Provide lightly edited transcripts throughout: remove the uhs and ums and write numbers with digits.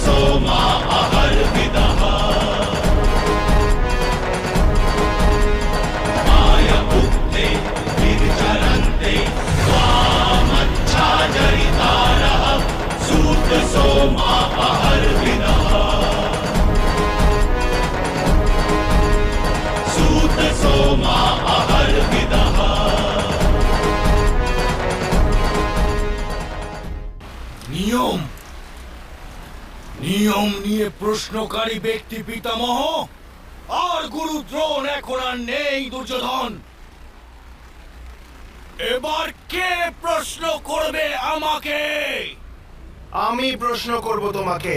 सोमा अहर्विदः मायपुत्ते गिरिचरन्ते स्वामच्छाजरितारः सूत सोमा अहर्विदः सूत सोमा अहर्विदः। নিয়ম নিয়ম নিয়ে প্রশ্নকারী ব্যক্তি পিতামহ আর গুরু দ্রোণ এখন আর নেই দুর্যোধন। এবার কে প্রশ্ন করবে আমাকে? আমি প্রশ্ন করব তোমাকে।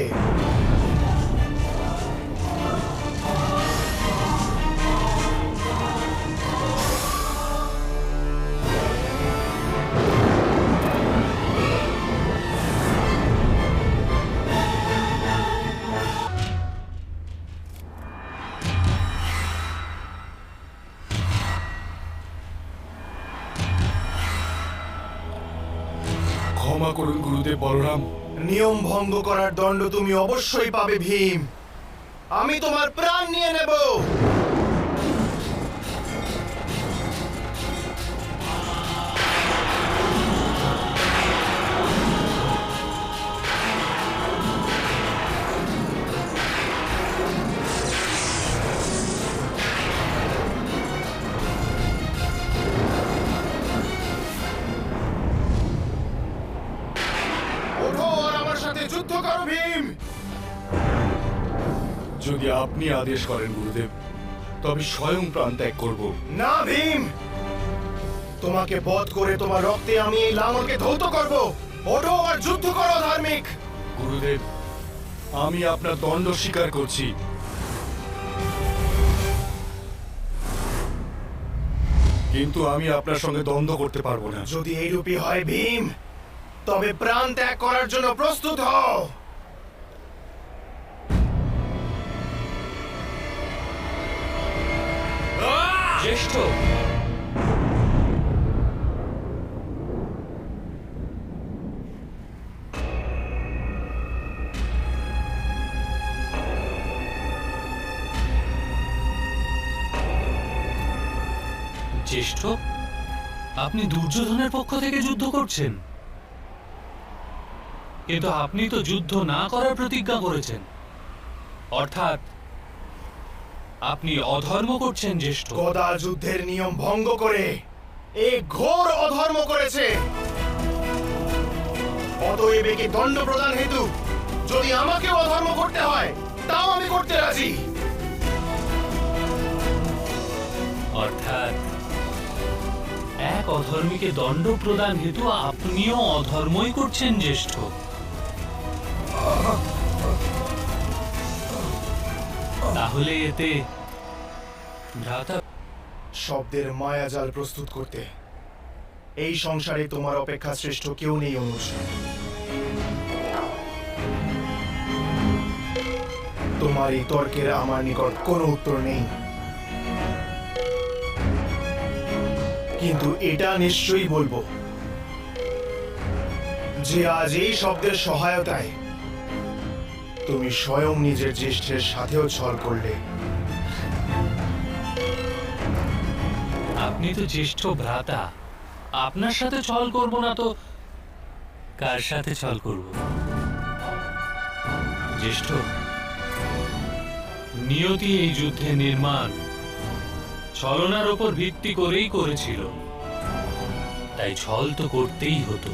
ক্ষমা করুন গুরুদেব বলরাম। নিয়ম ভঙ্গ করার দণ্ড তুমি অবশ্যই পাবে ভীম। আমি তোমার প্রাণ নিয়ে নেব। ওঠো আর আমার সাথে যুদ্ধ করো ভীম। যদি আপনি আদেশ করেন গুরুদেব তবে স্বয়ং প্রাণ ত্যাগ করব। না ভীম, তোমাকে বধ করে তোমার রক্তে আমি এই লাঙলকে ধৌত করব। ওঠো আর যুদ্ধ করো ধার্মিক। গুরুদেব আমি আপনার দণ্ড স্বীকার করছি, কিন্তু আমি আপনার সঙ্গে দ্বন্দ্ব করতে পারবো না। যদি এইরূপই হয় ভীম, তবে প্রাণ ত্যাগ করার জন্য প্রস্তুত হও। জ্যেষ্ঠ, জ্যেষ্ঠ, আপনি দুর্যোধনের পক্ষ থেকে যুদ্ধ করছেন, কিন্তু আপনি তো যুদ্ধ না করার প্রতিজ্ঞা করেছেন, অর্থাৎ আপনি অধর্ম করছেন জ্যেষ্ঠ। গদা যুদ্ধের নিয়ম ভঙ্গ করে এই ঘোর অধর্ম করেছে। অতএব একে দণ্ড প্রদান হেতু যদি আমাকেও অধর্ম করতে হয় তাও আমি করতে রাজি। অর্থাৎ এক অধর্মীকে দণ্ড প্রদান হেতু আপনিও অধর্মই করছেন জ্যেষ্ঠ। তাহলে এতে ভ্রাতা শব্দের মায়াজাল প্রস্তুত করতে এই সংসারে তোমার অপেক্ষা শ্রেষ্ঠ কেউ নেই অনুজ। তোমার এই তর্কের আমার নিকট কোনো উত্তর নেই, কিন্তু এটা নিশ্চয়ই বলবো যে আজ এই শব্দের সহায়তায় তুমি স্বয়ং নিজের জ্যেষ্ঠের সাথেও ছল করলে। আপনি তো জ্যেষ্ঠ ভ্রাতা, আপনার সাথে ছল করব না তো কার সাথে ছল করব? জ্যেষ্ঠ, নিয়তি এই যুদ্ধে নির্মাণ ছলনার উপর ভিত্তি করেই করেছিল, তাই ছল তো করতেই হতো।